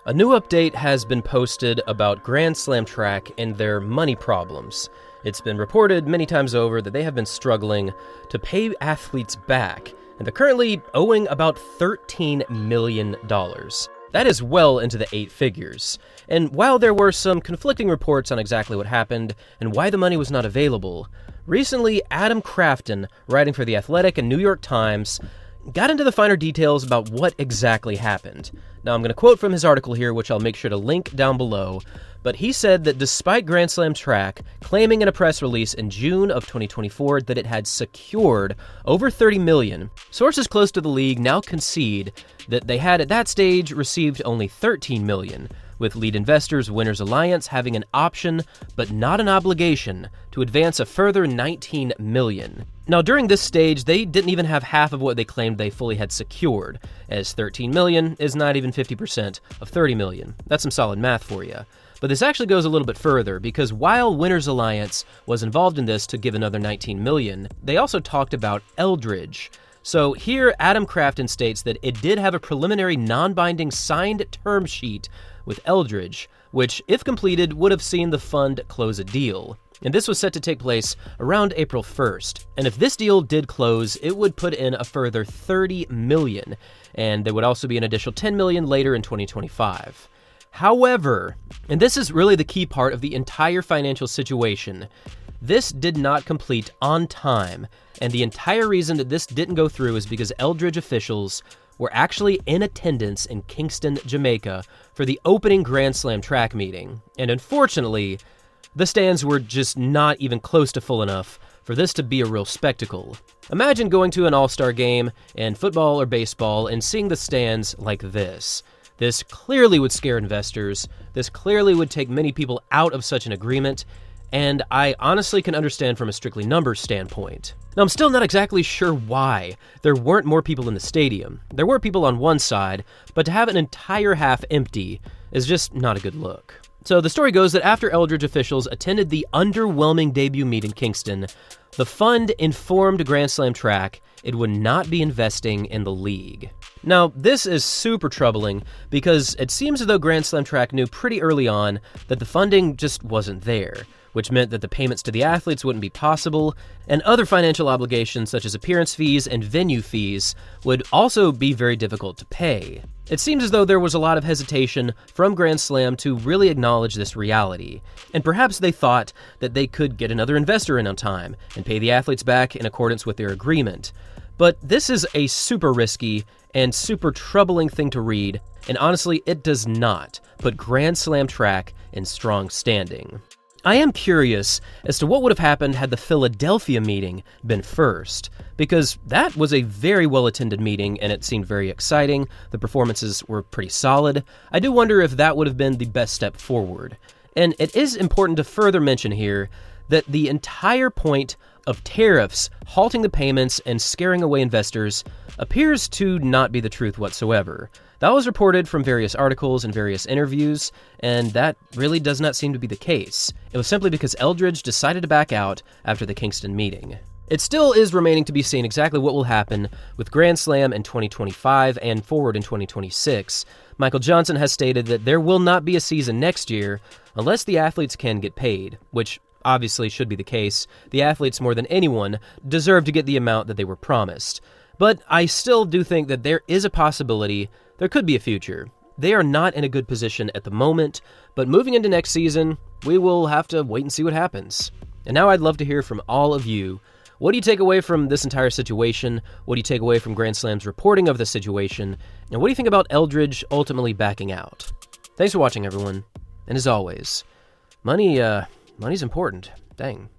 A new update has been posted about Grand Slam Track and their money problems. It's been reported many times over that they have been struggling to pay athletes back, and they're currently owing about $13 million. That is well into the 8 figures. And while there were some conflicting reports on exactly what happened and why the money was not available, recently Adam Crafton, writing for The Athletic and New York Times, got into the finer details about what exactly happened. Now, I'm going to quote from his article here, which I'll make sure to link down below, but he said that despite Grand Slam Track claiming in a press release in June of 2024 that it had secured over $30 million, sources close to the league now concede that they had at that stage received only $13 million, with lead investors Winners Alliance having an option but not an obligation to advance a further $19 million. Now, during this stage, they didn't even have half of what they claimed they fully had secured, as $13 million is not even 50% of $30 million. That's some solid math for you. But this actually goes a little bit further, because while Winners Alliance was involved in this to give another $19 million, they also talked about Eldridge. So here, Adam Crafton states that it did have a preliminary non-binding signed term sheet with Eldridge, which, if completed, would have seen the fund close a deal. And this was set to take place around April 1st. And if this deal did close, it would put in a further $30 million, and there would also be an additional $10 million later in 2025. However, and this is really the key part of the entire financial situation, this did not complete on time, and the entire reason that this didn't go through is because Eldridge officials were actually in attendance in Kingston, Jamaica for the opening Grand Slam Track meeting, and unfortunately, the stands were just not even close to full enough for this to be a real spectacle. Imagine going to an all-star game in football or baseball and seeing the stands like this. This clearly would scare investors, this clearly would take many people out of such an agreement, and I honestly can understand from a strictly numbers standpoint. Now, I'm still not exactly sure why there weren't more people in the stadium. There were people on one side, but to have an entire half empty is just not a good look. So the story goes that after Eldridge officials attended the underwhelming debut meet in Kingston, the fund informed Grand Slam Track it would not be investing in the league. Now, this is super troubling because it seems as though Grand Slam Track knew pretty early on that the funding just wasn't there, which meant that the payments to the athletes wouldn't be possible, and other financial obligations such as appearance fees and venue fees would also be very difficult to pay. It seems as though there was a lot of hesitation from Grand Slam to really acknowledge this reality, and perhaps they thought that they could get another investor in on time and pay the athletes back in accordance with their agreement. But this is a super risky and super troubling thing to read, and honestly, it does not put Grand Slam Track in strong standing. I am curious as to what would have happened had the Philadelphia meeting been first, because that was a very well-attended meeting and it seemed very exciting. The performances were pretty solid. I do wonder if that would have been the best step forward. And it is important to further mention here that the entire point of tariffs halting the payments and scaring away investors appears to not be the truth whatsoever. That was reported from various articles and various interviews, and that really does not seem to be the case. It was simply because Eldridge decided to back out after the Kingston meeting. It still is remaining to be seen exactly what will happen with Grand Slam in 2025 and forward in 2026. Michael Johnson has stated that there will not be a season next year unless the athletes can get paid, which obviously should be the case. The athletes, more than anyone, deserve to get the amount that they were promised. But I still do think that there is a possibility there could be a future. They are not in a good position at the moment, but moving into next season, we will have to wait and see what happens. And now I'd love to hear from all of you. What do you take away from this entire situation? What do you take away from Grand Slam's reporting of the situation? And what do you think about Eldridge ultimately backing out? Thanks for watching, everyone. And as always, money's important. Dang.